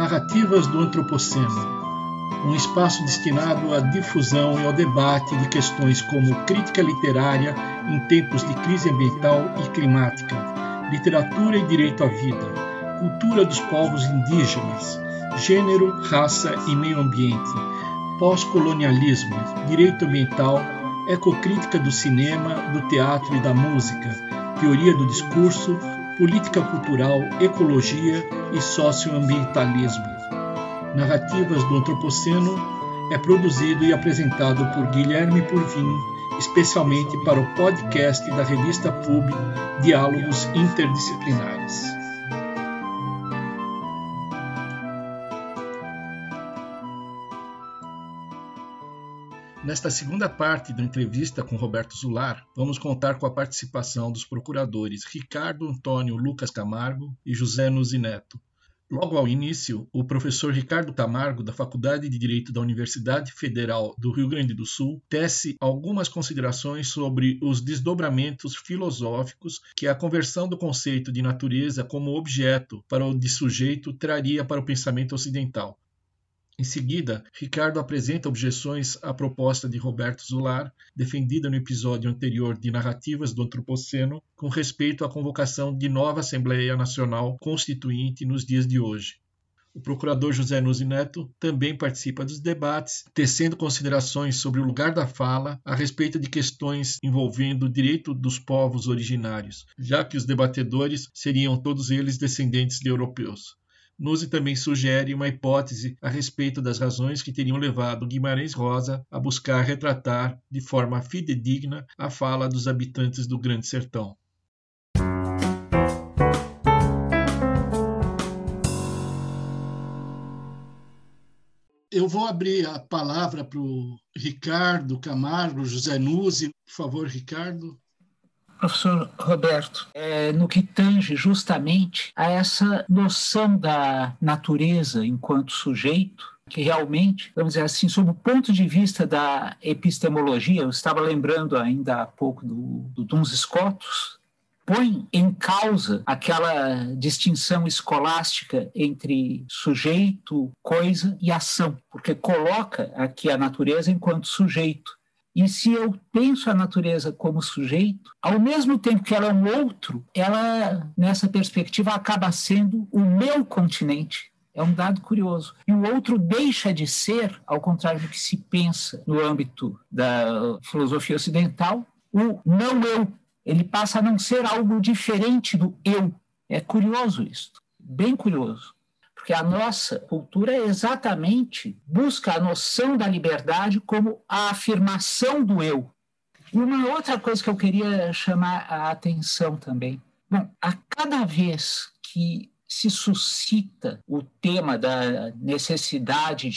Narrativas do Antropoceno, um espaço destinado à difusão e ao debate de questões como crítica literária em tempos de crise ambiental e climática, literatura e direito à vida, cultura dos povos indígenas, gênero, raça e meio ambiente, pós-colonialismo, direito ambiental, ecocrítica do cinema, do teatro e da música, teoria do discurso, política cultural, ecologia e socioambientalismo. Narrativas do Antropoceno é produzido e apresentado por Guilherme Purvin, especialmente para o podcast da revista PUB Diálogos Interdisciplinares. Nesta segunda parte da entrevista com Roberto Zular, vamos contar com a participação dos procuradores Ricardo Antônio Lucas Camargo e José Nuzzi Neto. Logo ao início, o professor Ricardo Camargo, da Faculdade de Direito da Universidade Federal do Rio Grande do Sul, tece algumas considerações sobre os desdobramentos filosóficos que a conversão do conceito de natureza como objeto para o de sujeito traria para o pensamento ocidental. Em seguida, Ricardo apresenta objeções à proposta de Roberto Zular, defendida no episódio anterior de Narrativas do Antropoceno, com respeito à convocação de nova Assembleia Nacional Constituinte nos dias de hoje. O procurador José Nuzzi Neto também participa dos debates, tecendo considerações sobre o lugar da fala a respeito de questões envolvendo o direito dos povos originários, já que os debatedores seriam todos eles descendentes de europeus. Nuzzi também sugere uma hipótese a respeito das razões que teriam levado Guimarães Rosa a buscar retratar de forma fidedigna a fala dos habitantes do Grande Sertão. Eu vou abrir a palavra para o Ricardo Camargo, José Nuzzi. Por favor, Ricardo. Professor Roberto, no que tange justamente a essa noção da natureza enquanto sujeito, que realmente, vamos dizer assim, sob o ponto de vista da epistemologia, eu estava lembrando ainda há pouco do Duns Scotus, põe em causa aquela distinção escolástica entre sujeito, coisa e ação, porque coloca aqui a natureza enquanto sujeito. E se eu penso a natureza como sujeito, ao mesmo tempo que ela é um outro, ela, nessa perspectiva, acaba sendo o meu continente. É um dado curioso. E o outro deixa de ser, ao contrário do que se pensa no âmbito da filosofia ocidental, o não-eu. Ele passa a não ser algo diferente do eu. É curioso isso, bem curioso. Porque a nossa cultura exatamente busca a noção da liberdade como a afirmação do eu. E uma outra coisa que eu queria chamar a atenção também. Bom, a cada vez que se suscita o tema da necessidade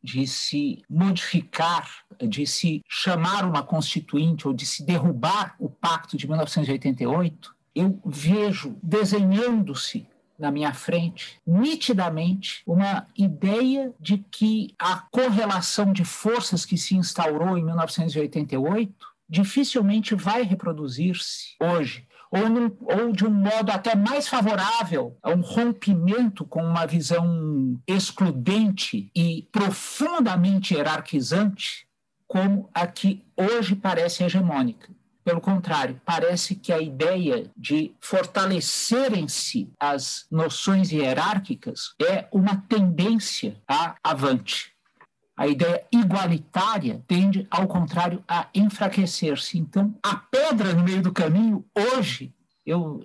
de se modificar, de se chamar uma constituinte ou de se derrubar o Pacto de 1988, eu vejo desenhando-se na minha frente, nitidamente, uma ideia de que a correlação de forças que se instaurou em 1988 dificilmente vai reproduzir-se hoje, ou de um modo até mais favorável a um rompimento com uma visão excludente e profundamente hierarquizante, como a que hoje parece hegemônica. Pelo contrário, parece que a ideia de fortalecerem-se as noções hierárquicas é uma tendência a avante. A ideia igualitária tende, ao contrário, a enfraquecer-se. Então, a pedra no meio do caminho, hoje,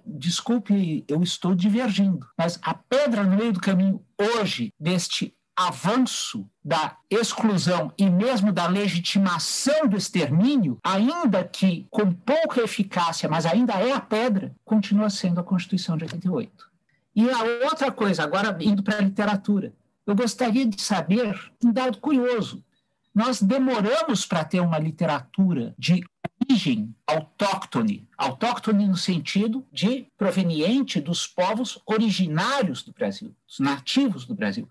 desculpe, eu estou divergindo, mas a pedra no meio do caminho, hoje, deste avanço da exclusão e mesmo da legitimação do extermínio, ainda que com pouca eficácia, mas ainda é a pedra, continua sendo a Constituição de 88. E a outra coisa, agora indo para a literatura, eu gostaria de saber um dado curioso. Nós demoramos para ter uma literatura de origem autóctone no sentido de proveniente dos povos originários do Brasil, dos nativos do Brasil.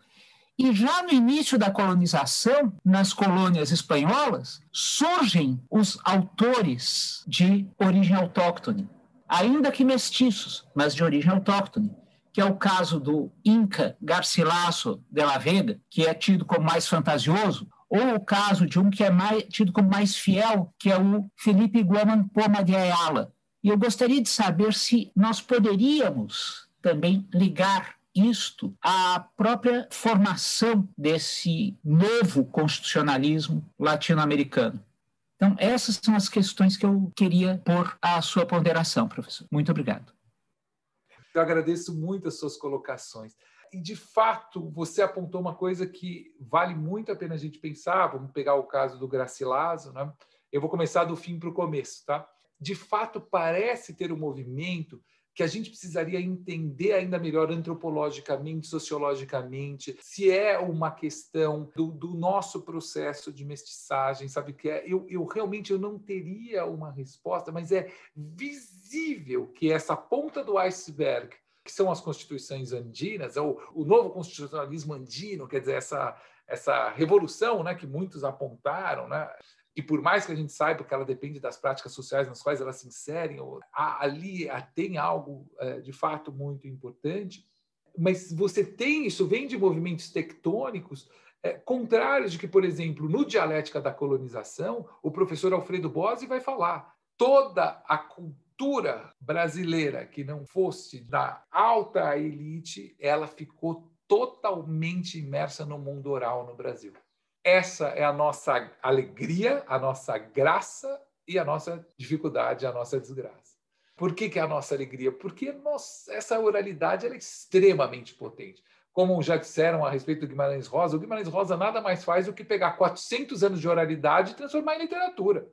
E já no início da colonização, nas colônias espanholas, surgem os autores de origem autóctone, ainda que mestiços, mas de origem autóctone, que é o caso do Inca Garcilaso de la Vega, que é tido como mais fantasioso, ou o caso de um que é tido como mais fiel, que é o Felipe Guaman Poma de Ayala. E eu gostaria de saber se nós poderíamos também ligar isto à própria formação desse novo constitucionalismo latino-americano. Então, essas são as questões que eu queria pôr à sua ponderação, professor. Muito obrigado. Eu agradeço muito as suas colocações. E, de fato, você apontou uma coisa que vale muito a pena a gente pensar. Vamos pegar o caso do Garcilaso, né? Eu vou começar do fim para o começo, tá? De fato, parece ter um movimento que a gente precisaria entender ainda melhor antropologicamente, sociologicamente, se é uma questão do nosso processo de mestiçagem, sabe o que é? Eu realmente não teria uma resposta, mas é visível que essa ponta do iceberg, que são as constituições andinas, ou o novo constitucionalismo andino, quer dizer, essa revolução, né, que muitos apontaram, né? E por mais que a gente saiba que ela depende das práticas sociais nas quais elas se inserem, ali tem algo de fato muito importante, mas você tem, isso vem de movimentos tectônicos contrários de que, por exemplo, no Dialética da Colonização, o professor Alfredo Bozzi vai falar toda a cultura brasileira que não fosse da alta elite, ela ficou totalmente imersa no mundo oral no Brasil. Essa é a nossa alegria, a nossa graça e a nossa dificuldade, a nossa desgraça. Por que é a nossa alegria? Porque essa oralidade ela é extremamente potente. Como já disseram a respeito do Guimarães Rosa, o Guimarães Rosa nada mais faz do que pegar 400 anos de oralidade e transformar em literatura.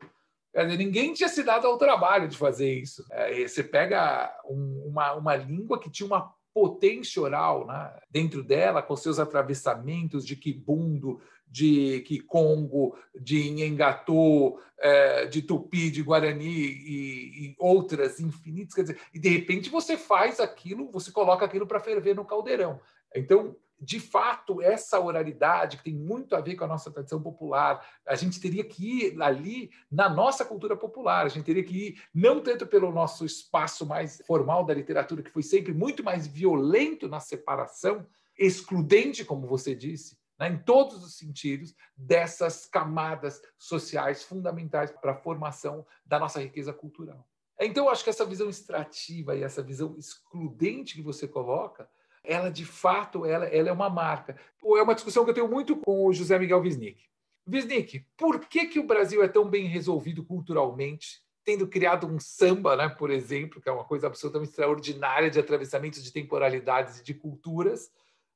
Quer dizer, ninguém tinha se dado ao trabalho de fazer isso. Você pega uma língua que tinha uma potência oral, né, dentro dela, com seus atravessamentos de quibundo, de Kikongo, de Nhengatô, de Tupi, de Guarani e outras infinitas. Quer dizer, e de repente você faz aquilo, você coloca aquilo para ferver no caldeirão. Então, de fato, essa oralidade que tem muito a ver com a nossa tradição popular, a gente teria que ir ali na nossa cultura popular, a gente teria que ir não tanto pelo nosso espaço mais formal da literatura, que foi sempre muito mais violento na separação, excludente, como você disse, né, em todos os sentidos, dessas camadas sociais fundamentais para a formação da nossa riqueza cultural. Então, eu acho que essa visão extrativa e essa visão excludente que você coloca, ela, de fato, ela é uma marca. É uma discussão que eu tenho muito com o José Miguel Wisnik. Wisnik, por que o Brasil é tão bem resolvido culturalmente, tendo criado um samba, né, por exemplo, que é uma coisa absolutamente extraordinária de atravessamento de temporalidades e de culturas,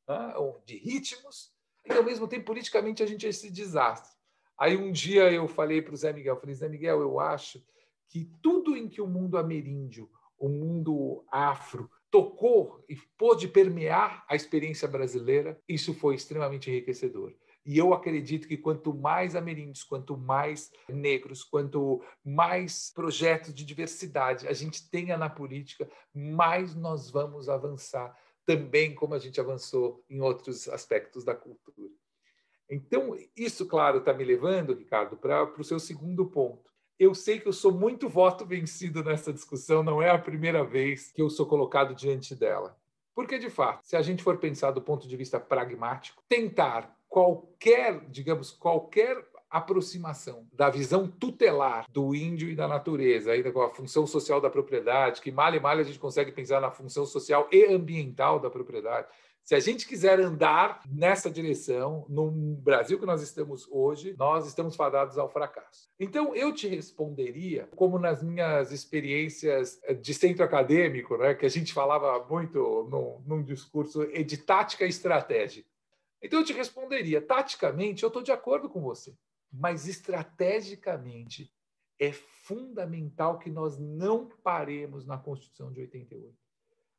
né, de ritmos, e, ao mesmo tempo, politicamente, a gente é esse desastre. Aí, um dia, eu falei para o Zé Miguel, Zé Miguel, eu acho que tudo em que o mundo ameríndio, o mundo afro, tocou e pôde permear a experiência brasileira, isso foi extremamente enriquecedor. E eu acredito que quanto mais ameríndios, quanto mais negros, quanto mais projetos de diversidade a gente tenha na política, mais nós vamos avançar, também como a gente avançou em outros aspectos da cultura. Então, isso, claro, está me levando, Ricardo, para o seu segundo ponto. Eu sei que eu sou muito voto vencido nessa discussão, não é a primeira vez que eu sou colocado diante dela. Porque, de fato, se a gente for pensar do ponto de vista pragmático, tentar qualquer aproximação da visão tutelar do índio e da natureza, ainda com a função social da propriedade, que mal e mal a gente consegue pensar na função social e ambiental da propriedade. Se a gente quiser andar nessa direção, no Brasil que nós estamos hoje, nós estamos fadados ao fracasso. Então, eu te responderia, como nas minhas experiências de centro acadêmico, né, que a gente falava muito num discurso de tática estratégica. Então, eu te responderia, taticamente, eu estou de acordo com você, mas estrategicamente é fundamental que nós não paremos na Constituição de 88.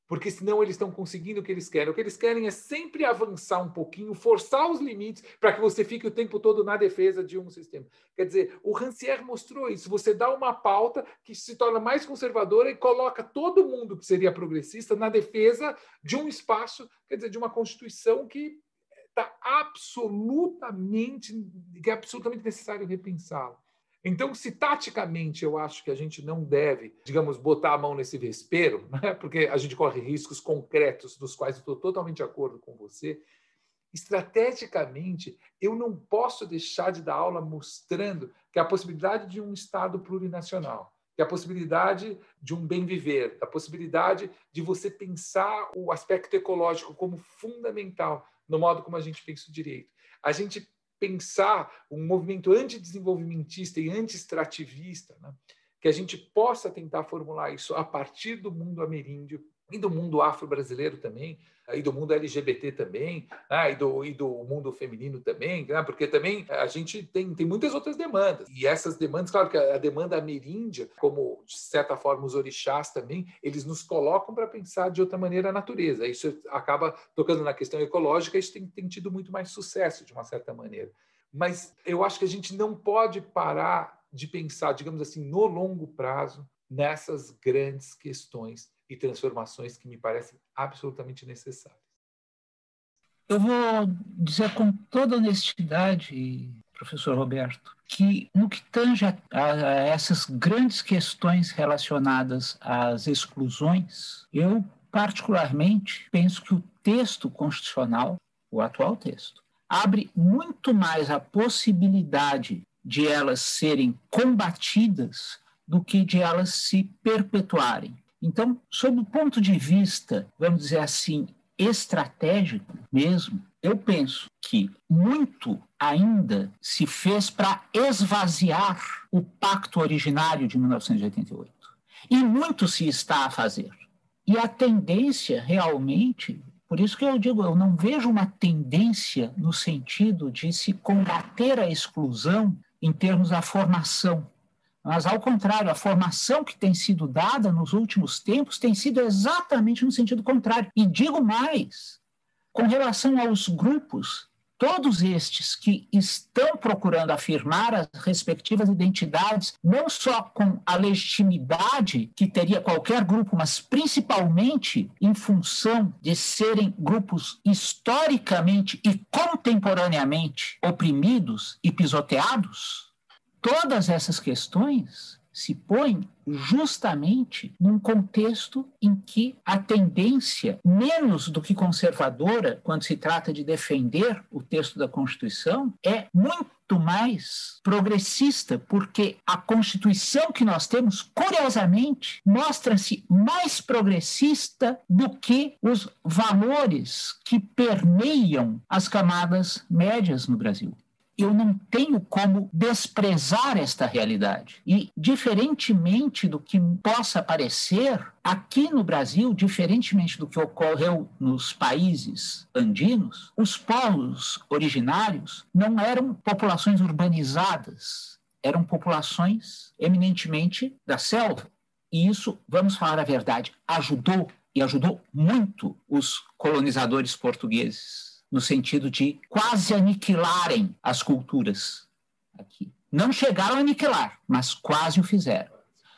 Porque senão eles estão conseguindo o que eles querem. O que eles querem é sempre avançar um pouquinho, forçar os limites para que você fique o tempo todo na defesa de um sistema. Quer dizer, o Rancière mostrou isso. Você dá uma pauta que se torna mais conservadora e coloca todo mundo que seria progressista na defesa de um espaço, quer dizer, de uma Constituição que é absolutamente necessário repensá-la. Então, se taticamente eu acho que a gente não deve, digamos, botar a mão nesse vespeiro, né? Porque a gente corre riscos concretos, dos quais eu estou totalmente de acordo com você, estrategicamente, eu não posso deixar de dar aula mostrando que a possibilidade de um Estado plurinacional, que a possibilidade de um bem viver, a possibilidade de você pensar o aspecto ecológico como fundamental no modo como a gente pensa o direito. A gente pensar um movimento antidesenvolvimentista e anti-extrativista, né? Que a gente possa tentar formular isso a partir do mundo ameríndio e do mundo afro-brasileiro também, e do mundo LGBT também, né? e do mundo feminino também, né? Porque também a gente tem muitas outras demandas. E essas demandas, claro que a demanda ameríndia, como de certa forma os orixás também, eles nos colocam para pensar de outra maneira a natureza. Isso acaba tocando na questão ecológica, isso tem tido muito mais sucesso, de uma certa maneira. Mas eu acho que a gente não pode parar de pensar, digamos assim, no longo prazo, nessas grandes questões e transformações que me parecem absolutamente necessárias. Eu vou dizer com toda honestidade, professor Roberto, que no que tange a essas grandes questões relacionadas às exclusões, eu particularmente penso que o texto constitucional, o atual texto, abre muito mais a possibilidade de elas serem combatidas do que de elas se perpetuarem. Então, sob o ponto de vista, vamos dizer assim, estratégico mesmo, eu penso que muito ainda se fez para esvaziar o pacto originário de 1988. E muito se está a fazer. E a tendência realmente, por isso que eu digo, eu não vejo uma tendência no sentido de se combater a exclusão em termos da formação. Mas, ao contrário, a formação que tem sido dada nos últimos tempos tem sido exatamente no sentido contrário. E digo mais, com relação aos grupos, todos estes que estão procurando afirmar as respectivas identidades, não só com a legitimidade que teria qualquer grupo, mas principalmente em função de serem grupos historicamente e contemporaneamente oprimidos e pisoteados, todas essas questões se põem justamente num contexto em que a tendência, menos do que conservadora, quando se trata de defender o texto da Constituição, é muito mais progressista, porque a Constituição que nós temos, curiosamente, mostra-se mais progressista do que os valores que permeiam as camadas médias no Brasil. Eu não tenho como desprezar esta realidade. E, diferentemente do que possa parecer, aqui no Brasil, diferentemente do que ocorreu nos países andinos, os povos originários não eram populações urbanizadas, eram populações eminentemente da selva. E isso, vamos falar a verdade, ajudou, e ajudou muito, os colonizadores portugueses, no sentido de quase aniquilarem as culturas aqui. Não chegaram a aniquilar, mas quase o fizeram.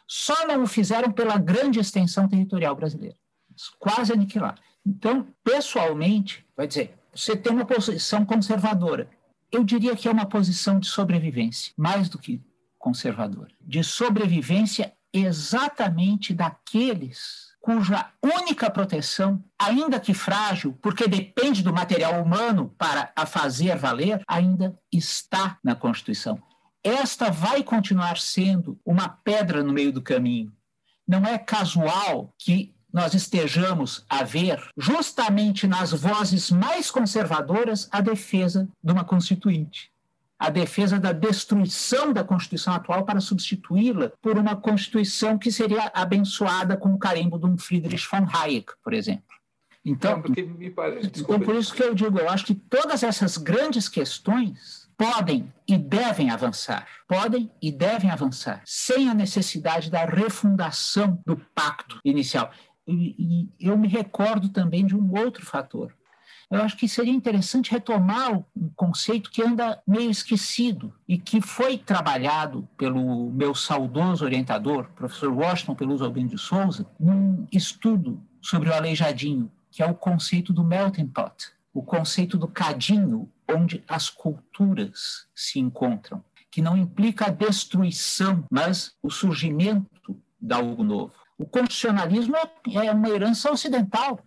Só não o fizeram pela grande extensão territorial brasileira. Mas quase aniquilar. Então, pessoalmente, vai dizer, você tem uma posição conservadora. Eu diria que é uma posição de sobrevivência, mais do que conservadora. De sobrevivência exatamente daqueles cuja única proteção, ainda que frágil, porque depende do material humano para a fazer valer, ainda está na Constituição. Esta vai continuar sendo uma pedra no meio do caminho. Não é casual que nós estejamos a ver, justamente nas vozes mais conservadoras, a defesa de uma Constituinte. A defesa da destruição da Constituição atual para substituí-la por uma Constituição que seria abençoada com o carimbo de um Friedrich von Hayek, por exemplo. Então, me parece, então, por isso que eu digo, eu acho que todas essas grandes questões podem e devem avançar, sem a necessidade da refundação do pacto inicial. E eu me recordo também de um outro fator. Eu acho que seria interessante retomar um conceito que anda meio esquecido e que foi trabalhado pelo meu saudoso orientador, professor Washington Peluso Albino de Souza, num estudo sobre o Aleijadinho, que é o conceito do melting pot, o conceito do cadinho onde as culturas se encontram. que não implica a destruição, mas o surgimento de algo novo. O constitucionalismo é uma herança ocidental,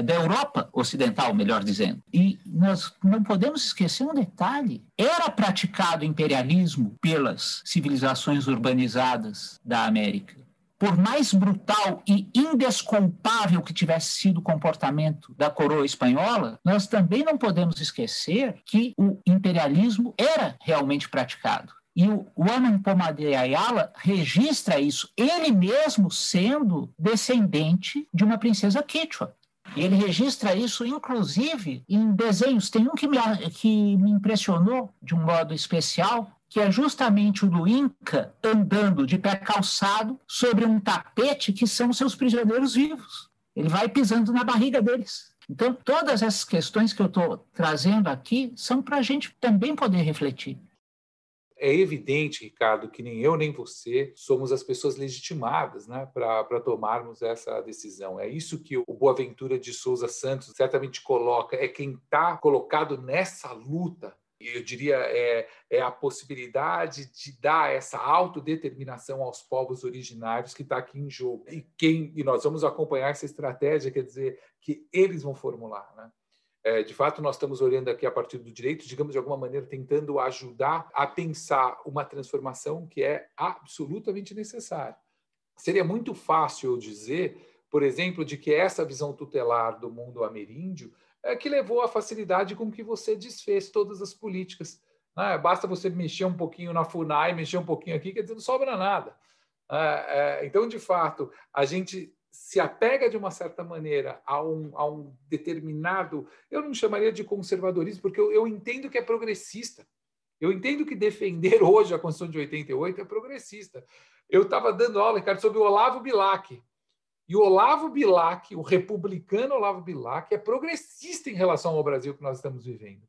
da Europa Ocidental, melhor dizendo. E nós não podemos esquecer um detalhe. Era praticado imperialismo pelas civilizações urbanizadas da América. Por mais brutal e indesculpável que tivesse sido o comportamento da coroa espanhola, nós também não podemos esquecer que o imperialismo era realmente praticado. E o Juan Poma de Ayala registra isso, ele mesmo sendo descendente de uma princesa quechua. E ele registra isso, inclusive, em desenhos. Tem um que me impressionou de um modo especial, que é justamente o do Inca andando de pé calçado sobre um tapete que são seus prisioneiros vivos. Ele vai pisando na barriga deles. Então, todas essas questões que eu estou trazendo aqui são para a gente também poder refletir. É evidente, Ricardo, que nem eu nem você somos as pessoas legitimadas, né, para tomarmos essa decisão. É isso que o Boaventura de Souza Santos certamente coloca, é quem está colocado nessa luta. Eu diria é a possibilidade de dar essa autodeterminação aos povos originários que está aqui em jogo. E nós vamos acompanhar essa estratégia, quer dizer, que eles vão formular, né? De fato, nós estamos olhando aqui a partir do direito, digamos, de alguma maneira, tentando ajudar a pensar uma transformação que é absolutamente necessária. Seria muito fácil eu dizer, por exemplo, de que essa visão tutelar do mundo ameríndio é que levou à facilidade com que você desfez todas as políticas. Basta você mexer um pouquinho na FUNAI, mexer um pouquinho aqui, quer dizer, não sobra nada. Então, de fato, a gente se apega de uma certa maneira a um determinado, eu não chamaria de conservadorismo, porque eu entendo que é progressista. Eu entendo que defender hoje a Constituição de 88 é progressista. Eu estava dando aula, Ricardo, sobre o Olavo Bilac. E o Olavo Bilac, o republicano Olavo Bilac, é progressista em relação ao Brasil que nós estamos vivendo.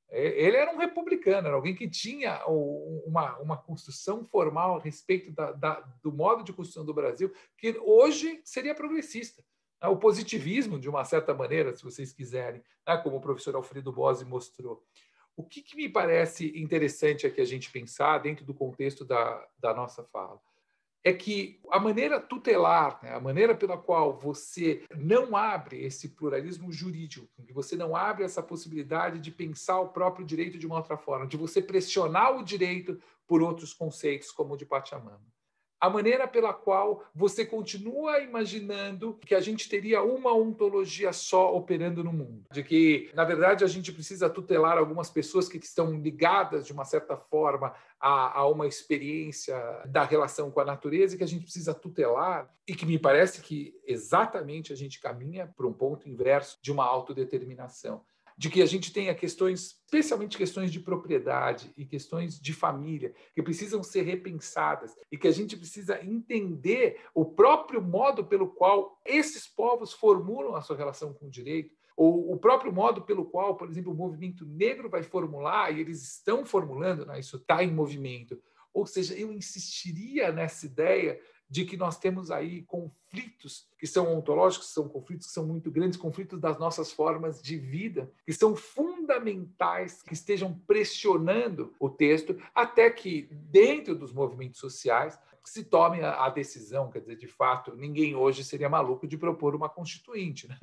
Ele era um republicano, era alguém que tinha uma construção formal a respeito do modo de construção do Brasil, que hoje seria progressista. O positivismo, de uma certa maneira, se vocês quiserem, como o professor Alfredo Bozzi mostrou. O que me parece interessante aqui a gente pensar dentro do contexto da nossa fala é que a maneira tutelar, a maneira pela qual você não abre esse pluralismo jurídico, que você não abre essa possibilidade de pensar o próprio direito de uma outra forma, de você pressionar o direito por outros conceitos, como o de Pachamama. A maneira pela qual você continua imaginando que a gente teria uma ontologia só operando no mundo. De que, na verdade, a gente precisa tutelar algumas pessoas que estão ligadas, de uma certa forma, a uma experiência da relação com a natureza e que a gente precisa tutelar. E que me parece que exatamente a gente caminha para um ponto inverso de uma autodeterminação. De que a gente tenha questões, especialmente questões de propriedade e questões de família, que precisam ser repensadas e que a gente precisa entender o próprio modo pelo qual esses povos formulam a sua relação com o direito, ou o próprio modo pelo qual, por exemplo, o movimento negro vai formular, e eles estão formulando, isso está em movimento. Ou seja, eu insistiria nessa ideia de que nós temos aí conflitos que são ontológicos, são conflitos que são muito grandes, conflitos das nossas formas de vida, que são fundamentais, que estejam pressionando o texto, até que, dentro dos movimentos sociais, se tome a decisão. Quer dizer, de fato, ninguém hoje seria maluco de propor uma constituinte, né?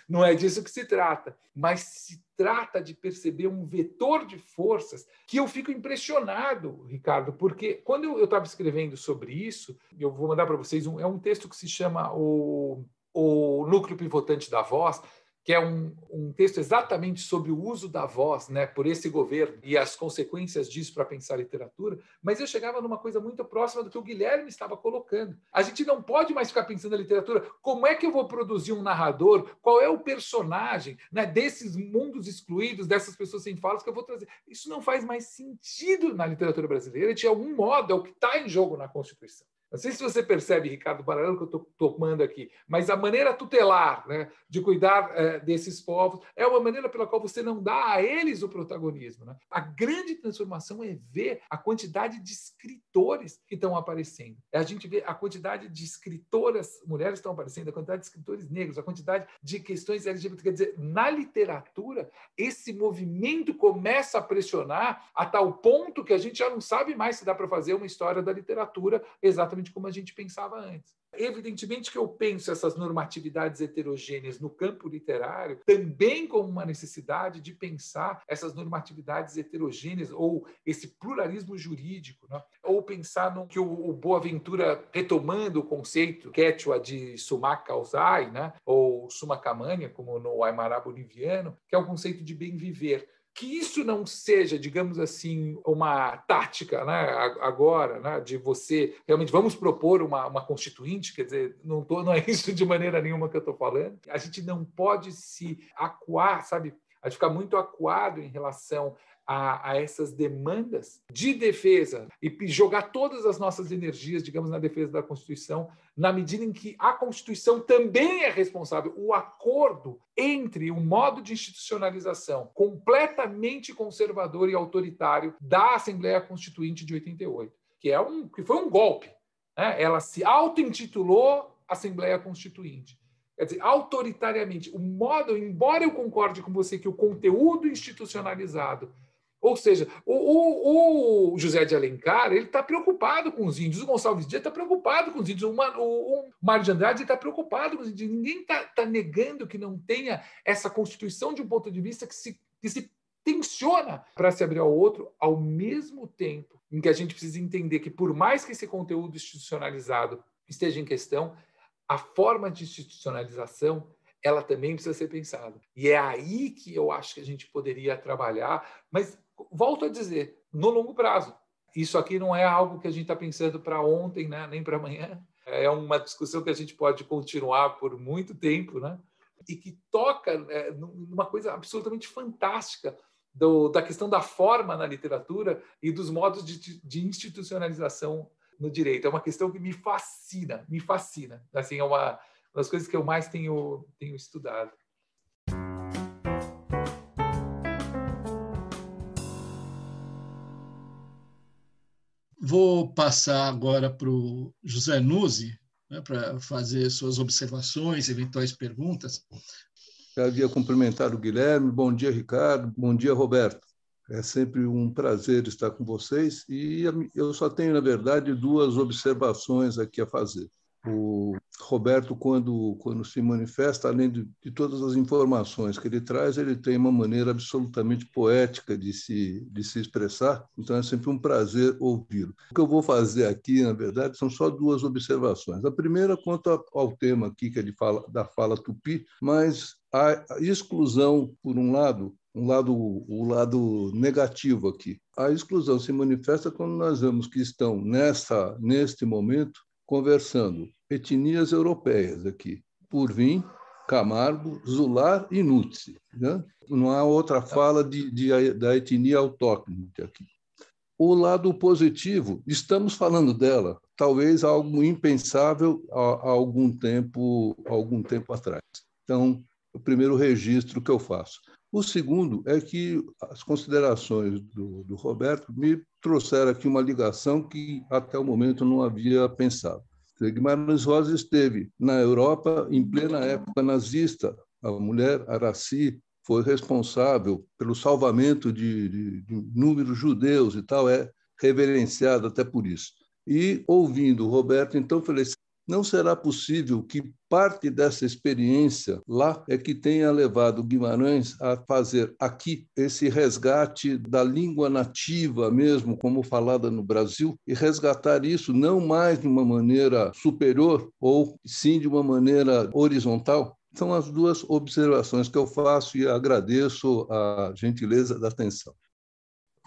Não é disso que se trata, mas se trata de perceber um vetor de forças que eu fico impressionado, Ricardo, porque quando eu estava escrevendo sobre isso, eu vou mandar para vocês, é um texto que se chama o Núcleo Pivotante da Voz, que é um texto exatamente sobre o uso da voz, por esse governo e as consequências disso para pensar a literatura, mas eu chegava numa coisa muito próxima do que o Guilherme estava colocando. A gente não pode mais ficar pensando na literatura, como é que eu vou produzir um narrador, qual é o personagem desses mundos excluídos, dessas pessoas sem falas que eu vou trazer. Isso não faz mais sentido na literatura brasileira, de algum modo é o que está em jogo na Constituição. Não sei se você percebe, Ricardo Baralho, que eu estou tomando aqui, mas a maneira tutelar, né, de cuidar desses povos é uma maneira pela qual você não dá a eles o protagonismo. Né? A grande transformação é ver a quantidade de escritores que estão aparecendo. A gente vê a quantidade de escritoras mulheres que estão aparecendo, a quantidade de escritores negros, a quantidade de questões LGBT. Quer dizer, na literatura, esse movimento começa a pressionar a tal ponto que a gente já não sabe mais se dá para fazer uma história da literatura exatamente como a gente pensava antes. Evidentemente que eu penso essas normatividades heterogêneas no campo literário também como uma necessidade de pensar essas normatividades heterogêneas ou esse pluralismo jurídico, né? Ou pensar no que o Boaventura, retomando o conceito quechua de sumac causai, né? Ou sumacamania, como no Aymara boliviano, que é o conceito de bem viver. Que isso não seja, digamos assim, uma tática, né, agora, né, de você realmente vamos propor uma constituinte, quer dizer, não é isso de maneira nenhuma que eu estou falando. A gente não pode se acuar, sabe? A gente fica muito acuado em relação a essas demandas de defesa e jogar todas as nossas energias, digamos, na defesa da Constituição, na medida em que a Constituição também é responsável. O acordo entre o modo de institucionalização completamente conservador e autoritário da Assembleia Constituinte de 88, que foi um golpe, né? Ela se auto-intitulou Assembleia Constituinte. Quer dizer, autoritariamente, o modo, embora eu concorde com você que o conteúdo institucionalizado, ou seja, o José de Alencar, ele está preocupado com os índios, o Gonçalves Dias está preocupado com os índios, o Mário de Andrade está preocupado com os índios. Ninguém está negando que não tenha essa constituição de um ponto de vista que se tensiona para se abrir ao outro, ao mesmo tempo em que a gente precisa entender que, por mais que esse conteúdo institucionalizado esteja em questão, a forma de institucionalização ela também precisa ser pensada. E é aí que eu acho que a gente poderia trabalhar, mas volto a dizer, no longo prazo. Isso aqui não é algo que a gente está pensando para ontem, né? Nem para amanhã. É uma discussão que a gente pode continuar por muito tempo, né? E que toca numa coisa absolutamente fantástica da questão da forma na literatura e dos modos de institucionalização no direito. É uma questão que me fascina. Assim, é uma das coisas que eu mais tenho estudado. Vou passar agora para o José Nuzzi, né, para fazer suas observações, eventuais perguntas. Já havia cumprimentado o Guilherme. Bom dia, Ricardo. Bom dia, Roberto. É sempre um prazer estar com vocês e eu só tenho, na verdade, 2 observações aqui a fazer. O Roberto, quando se manifesta, além de todas as informações que ele traz, ele tem uma maneira absolutamente poética de se expressar, então é sempre um prazer ouvi-lo. O que eu vou fazer aqui, na verdade, são só 2 observações. A primeira quanto ao tema aqui que ele fala da fala tupi, mas a exclusão, por um lado, o lado negativo aqui. A exclusão se manifesta quando nós vemos que estão neste momento conversando etnias europeias aqui, Purvim, Camargo, Zular e Nutsi. Né? Não há outra fala da etnia autóctone aqui. O lado positivo, estamos falando dela, talvez algo impensável há algum tempo atrás. Então, o primeiro registro que eu faço. O segundo é que as considerações do Roberto me trouxeram aqui uma ligação que até o momento não havia pensado. Guimarães Rosa esteve na Europa em plena época nazista. A mulher Araci foi responsável pelo salvamento de inúmeros judeus e tal, é reverenciada até por isso. E, ouvindo o Roberto, então, falei, não será possível que parte dessa experiência lá é que tenha levado Guimarães a fazer aqui esse resgate da língua nativa mesmo, como falada no Brasil, e resgatar isso não mais de uma maneira superior, ou sim de uma maneira horizontal? São as 2 observações que eu faço e agradeço a gentileza da atenção.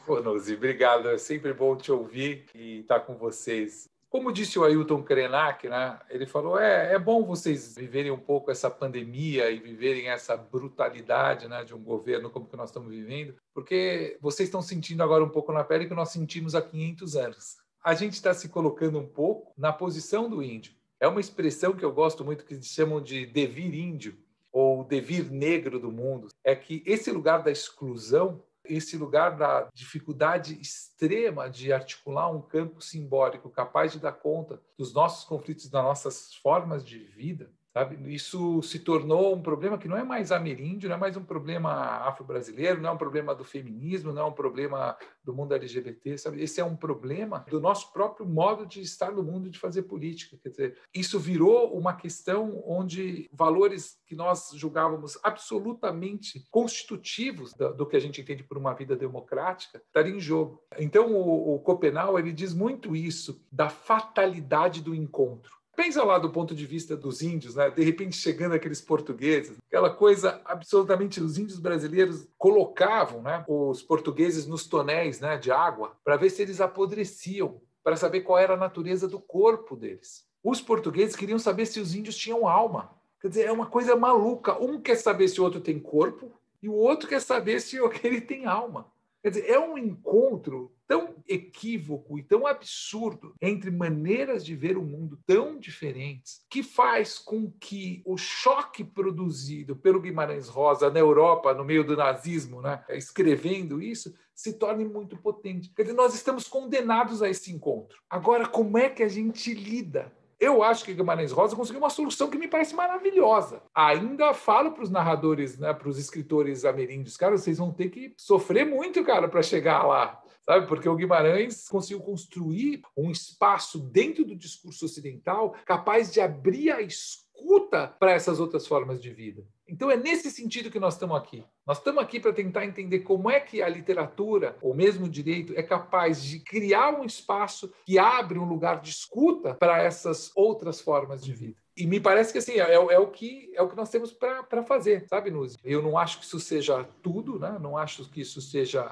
Ô, Nuzzi, obrigado. É sempre bom te ouvir e estar com vocês. Como disse o Ailton Krenak, né? Ele falou, é bom vocês viverem um pouco essa pandemia e viverem essa brutalidade, né, de um governo como que nós estamos vivendo, porque vocês estão sentindo agora um pouco na pele que nós sentimos há 500 anos. a gente está se colocando um pouco na posição do índio. É uma expressão que eu gosto muito, que chamam de devir índio, ou devir negro do mundo. É que esse lugar da exclusão, esse lugar da dificuldade extrema de articular um campo simbólico capaz de dar conta dos nossos conflitos, das nossas formas de vida, sabe? Isso se tornou um problema que não é mais ameríndio, não é mais um problema afro-brasileiro, não é um problema do feminismo, não é um problema do mundo LGBT, sabe? Esse é um problema do nosso próprio modo de estar no mundo, de fazer política. Quer dizer, isso virou uma questão onde valores que nós julgávamos absolutamente constitutivos do que a gente entende por uma vida democrática estariam em jogo. Então, o Copenau, ele diz muito isso da fatalidade do encontro. Pensa lá do ponto de vista dos índios, né? De repente chegando aqueles portugueses, aquela coisa absolutamente, os índios brasileiros colocavam, né, os portugueses nos tonéis, né, de água para ver se eles apodreciam, para saber qual era a natureza do corpo deles. Os portugueses queriam saber se os índios tinham alma. Quer dizer, é uma coisa maluca. Um quer saber se o outro tem corpo e o outro quer saber se ele tem alma. Quer dizer, é um encontro tão equívoco e tão absurdo entre maneiras de ver o mundo tão diferentes, que faz com que o choque produzido pelo Guimarães Rosa na Europa, no meio do nazismo, né, escrevendo isso, se torne muito potente. Quer dizer, nós estamos condenados a esse encontro. Agora, como é que a gente lida? Eu acho que Guimarães Rosa conseguiu uma solução que me parece maravilhosa. Ainda falo para os narradores, né, para os escritores ameríndios, cara, vocês vão ter que sofrer muito, cara, para chegar lá, sabe? Porque o Guimarães conseguiu construir um espaço dentro do discurso ocidental capaz de abrir a escuta para essas outras formas de vida. Então é nesse sentido que nós estamos aqui. Nós estamos aqui para tentar entender como é que a literatura, ou mesmo o direito, é capaz de criar um espaço que abre um lugar de escuta para essas outras formas de vida. E me parece que assim, é o que nós temos para fazer, sabe, Nuzi? Eu não acho que isso seja tudo, né? Não acho que isso seja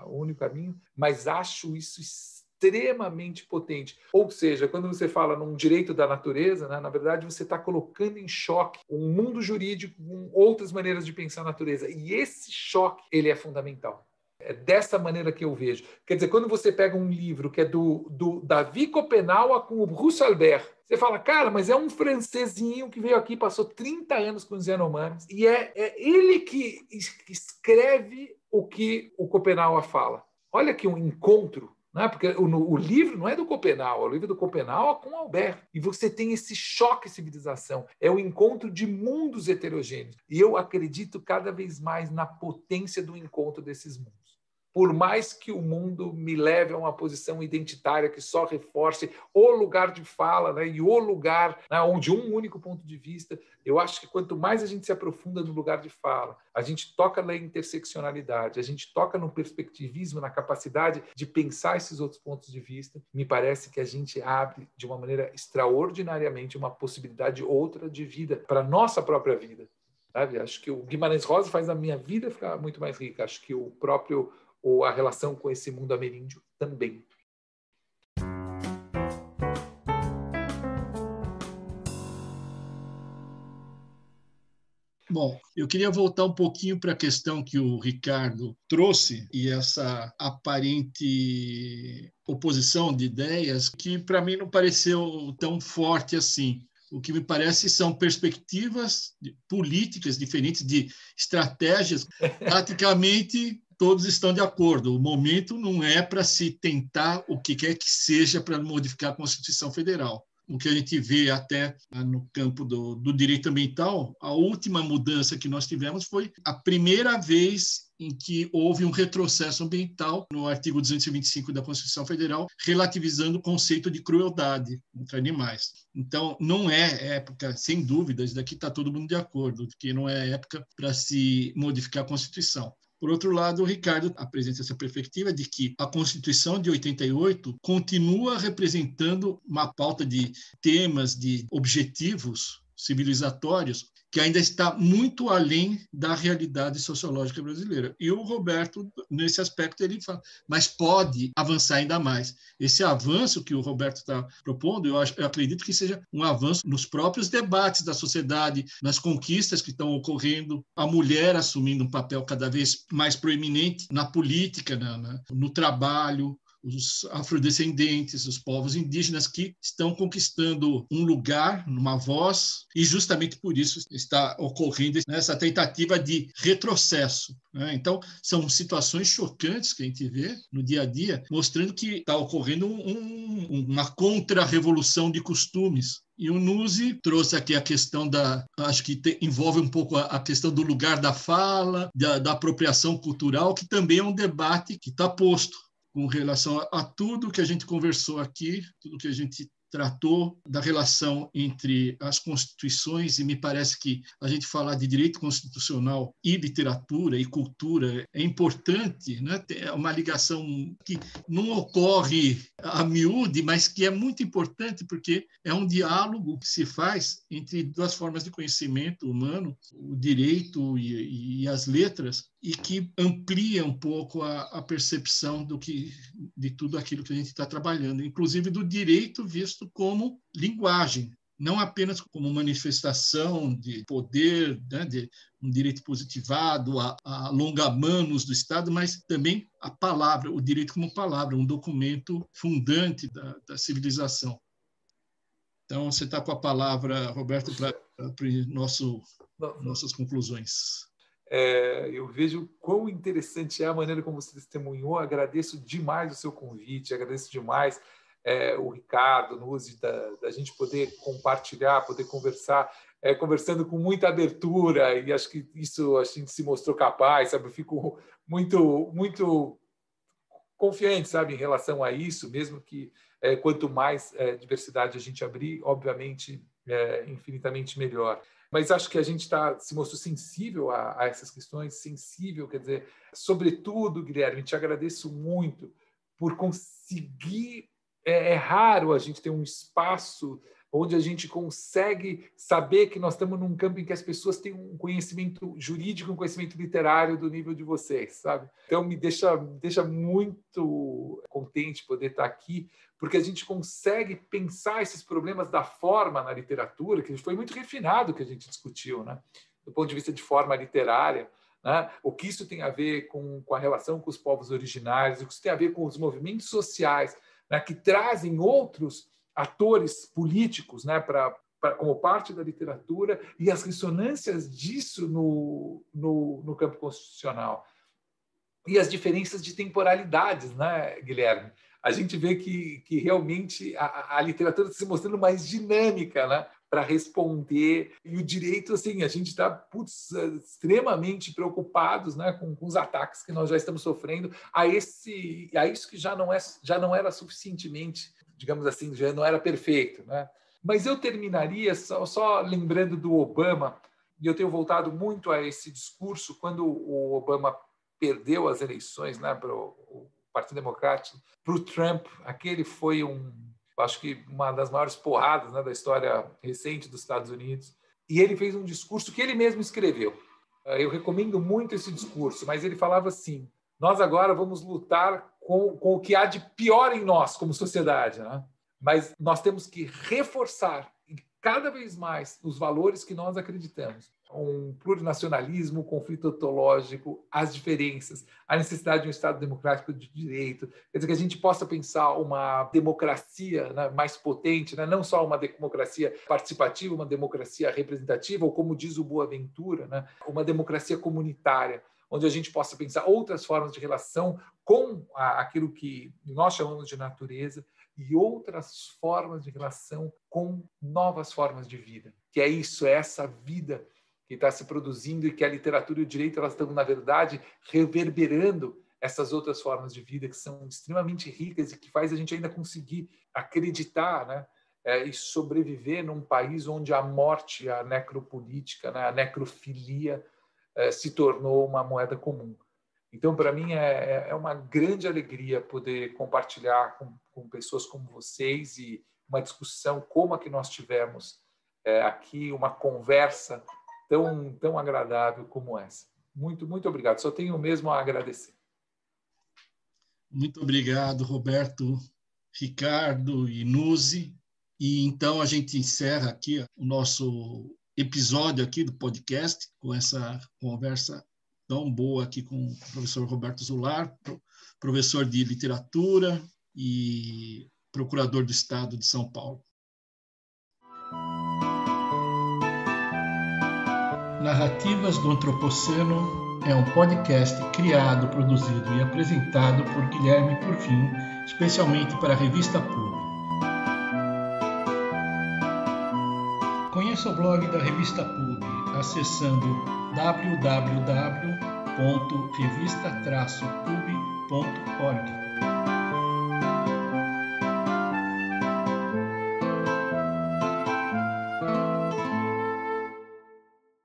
o único caminho, mas acho isso extremamente potente. Ou seja, quando você fala num direito da natureza, né, na verdade você está colocando em choque um mundo jurídico com outras maneiras de pensar a natureza. E esse choque, ele é fundamental. É dessa maneira que eu vejo. Quer dizer, quando você pega um livro que é do Davi Copenaua com o Bruce Albert, você fala, cara, mas é um francesinho que veio aqui, passou 30 anos com os Yanomamis, e é ele que escreve o que o Copenaua fala. Olha que um encontro. Porque o livro não é do Copenaua, o livro do Copenaua com Albert. E você tem esse choque de civilização. É o encontro de mundos heterogêneos. E eu acredito cada vez mais na potência do encontro desses mundos. Por mais que o mundo me leve a uma posição identitária que só reforce o lugar de fala, né, e o lugar, né, onde um único ponto de vista, eu acho que quanto mais a gente se aprofunda no lugar de fala, a gente toca na interseccionalidade, a gente toca no perspectivismo, na capacidade de pensar esses outros pontos de vista, me parece que a gente abre de uma maneira extraordinariamente uma possibilidade outra de vida para a nossa própria vida. Sabe? Acho que o Guimarães Rosa faz a minha vida ficar muito mais rica. Acho que o próprio ou a relação com esse mundo ameríndio também. Bom, eu queria voltar um pouquinho para a questão que o Ricardo trouxe e essa aparente oposição de ideias que para mim não pareceu tão forte assim. O que me parece são perspectivas políticas diferentes, de estratégias. Praticamente todos estão de acordo. O momento não é para se tentar o que quer que seja para modificar a Constituição Federal. O que a gente vê até no campo do direito ambiental, a última mudança que nós tivemos foi a primeira vez em que houve um retrocesso ambiental no artigo 225 da Constituição Federal, relativizando o conceito de crueldade contra animais. Então, não é época, sem dúvidas, daqui está todo mundo de acordo, que não é época para se modificar a Constituição. Por outro lado, o Ricardo apresenta essa perspectiva de que a Constituição de 88 continua representando uma pauta de temas, de objetivos civilizatórios que ainda está muito além da realidade sociológica brasileira. E o Roberto, nesse aspecto, ele fala, mas pode avançar ainda mais. Esse avanço que o Roberto está propondo, eu acredito que seja um avanço nos próprios debates da sociedade, nas conquistas que estão ocorrendo, a mulher assumindo um papel cada vez mais proeminente na política, no trabalho, os afrodescendentes, os povos indígenas que estão conquistando um lugar, uma voz, e justamente por isso está ocorrendo essa tentativa de retrocesso, né? Então, são situações chocantes que a gente vê no dia a dia, mostrando que está ocorrendo uma contra-revolução de costumes. E o Nuzzi trouxe aqui a questão acho que envolve um pouco a questão do lugar da fala, da apropriação cultural, que também é um debate que está posto com relação a tudo que a gente conversou aqui, tudo que a gente tratou da relação entre as constituições, e me parece que a gente falar de direito constitucional e literatura e cultura é importante, né? É uma ligação que não ocorre a miúde, mas que é muito importante porque é um diálogo que se faz entre duas formas de conhecimento humano, o direito e as letras, e que amplia um pouco a percepção de tudo aquilo que a gente está trabalhando, inclusive do direito visto como linguagem, não apenas como manifestação de poder, né, de um direito positivado, a longa-manos do Estado, mas também a palavra, o direito como palavra, um documento fundante da civilização. Então, você está com a palavra, Roberto, para nossas conclusões. Eu vejo quão interessante é a maneira como você testemunhou. Agradeço demais o seu convite, agradeço demais o Ricardo, o Nuzzi, da gente poder compartilhar, poder conversar, conversando com muita abertura, e acho que isso a gente se mostrou capaz, sabe? Eu fico muito, muito confiante, sabe, em relação a isso, mesmo que quanto mais diversidade a gente abrir, obviamente, infinitamente melhor. Mas acho que a gente se mostrou sensível a essas questões, sensível, quer dizer, sobretudo, Guilherme, te agradeço muito por conseguir. É raro a gente ter um espaço onde a gente consegue saber que nós estamos num campo em que as pessoas têm um conhecimento jurídico, um conhecimento literário do nível de vocês, sabe? Então, me deixa muito contente poder estar aqui, porque a gente consegue pensar esses problemas da forma na literatura, que foi muito refinado que a gente discutiu, né? Do ponto de vista de forma literária, né? O que isso tem a ver com a relação com os povos originários, o que isso tem a ver com os movimentos sociais, né, que trazem outros atores políticos, né, como parte da literatura, e as ressonâncias disso no campo constitucional. E as diferenças de temporalidades, né, Guilherme? A gente vê que realmente a literatura está se mostrando mais dinâmica, né, para responder. E o direito, assim, a gente está extremamente preocupados, né, com os ataques que nós já estamos sofrendo a isso que já não era suficientemente, digamos assim, já não era perfeito, né? Mas eu terminaria só lembrando do Obama, e eu tenho voltado muito a esse discurso quando o Obama perdeu as eleições, né, para o Partido Democrático, para o Trump. Aquele foi acho que uma das maiores porradas, né, da história recente dos Estados Unidos. E ele fez um discurso que ele mesmo escreveu. Eu recomendo muito esse discurso, mas ele falava assim: nós agora vamos lutar com o que há de pior em nós como sociedade, né? Mas nós temos que reforçar cada vez mais os valores que nós acreditamos. Um plurinacionalismo, um conflito ontológico, as diferenças, a necessidade de um Estado democrático de direito, quer dizer, que a gente possa pensar uma democracia, né, mais potente, né, não só uma democracia participativa, uma democracia representativa, ou como diz o Boaventura, né, uma democracia comunitária, onde a gente possa pensar outras formas de relação com aquilo que nós chamamos de natureza, e outras formas de relação com novas formas de vida. Que é isso, é essa vida que está se produzindo, e que a literatura e o direito elas estão, na verdade, reverberando essas outras formas de vida que são extremamente ricas e que faz a gente ainda conseguir acreditar, né, e sobreviver num país onde a morte, a necropolítica, né, a necrofilia se tornou uma moeda comum. Então, para mim, é uma grande alegria poder compartilhar com pessoas como vocês, e uma discussão como a que nós tivemos aqui, uma conversa tão agradável como essa. Muito, muito obrigado. Só tenho mesmo a agradecer. Muito obrigado, Roberto, Ricardo e Nuzzi. E então a gente encerra aqui o nosso episódio aqui do podcast com essa conversa tão boa aqui com o professor Roberto Zular, professor de literatura, e procurador do Estado de São Paulo. Narrativas do Antropoceno é um podcast criado, produzido e apresentado por Guilherme Porfim, especialmente para a revista PUB. Conheça o blog da revista PUB acessando www.revista-pub.org.